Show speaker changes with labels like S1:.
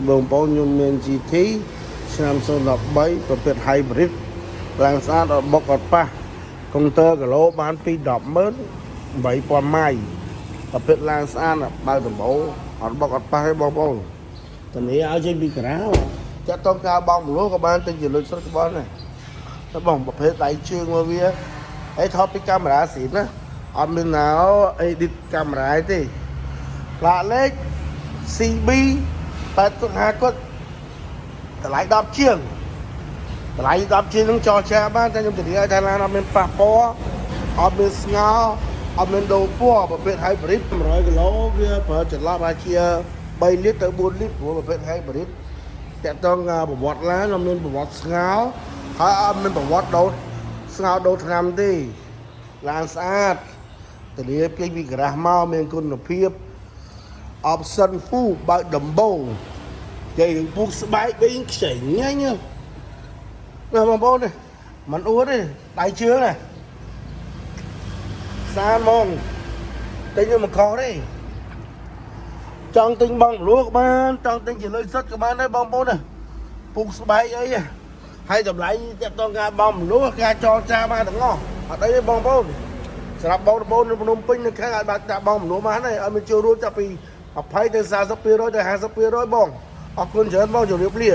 S1: Bông bông nhung miền GT Sam Sơn đọc bấy và biệt hybrid làng xa ở bọc ọt pa công tơ cả lô bán phi đọc mớn bấy con mai và biệt làng xa là bao tầm bố ở bọc ọt pa hay bông bông tầm ý áo trên bị cả áo chắc tông cao bông lúa của bạn tên gì lên sốt bón này nó bông bọc hết tay chương mà bia ấy thóp cái camera xịn á ở bên nào edit camera ấy thì lạ lết CB 8 គាត់តម្លៃ10ជាងតម្លៃ10ជាងនឹងចរចាបានតែខ្ញុំនិយាយថាឡានអត់មានប៉ះពណ៌អត់មានស្ងោអត់មានដូរពណ៌ប្រភេទ hybrid 100 គីឡូវាប្រើចន្លោះអាចជា3លីត្រទៅ4លីត្រព្រោះប្រភេទ hybrid តាក់ទងប្រវត្តិឡានអត់មានប្រវត្តិស្ងោហើយអត់មានប្រវត្តិដូរស្ងោដូរថ្នាំទេឡានស្អាតទលាពេញពីក្រាស់មកមានគុណភាពoption full បើកដំបូងនិយាយរឿងពុះស្បែកវិញខ្ចីញ៉ាញ់ណាបងប្អូននេះមិនអួតទេដៃជើងណាសានហ្មងទិញមកខុសទេចង់ទិញបងលួក៏បានចង់ទិញជាលុយសុទ្ធក៏បានដែរបងប្អូនណាពុះស្បែកអីហើយតម្លៃតាក់ទងការបងលួការចរចាបានទាំងអស់អត់អីទេបងប្អូនសម្រាប់បងប្អូននៅភ្នំពេញនៅខាងអាចបាក់តាបងលួបានហើយឲ្យមានចូលរួមចាប់ពី20 ទៅ 40% ទៅ 50% បងអរគុណច្រើនបងជម្រាបលា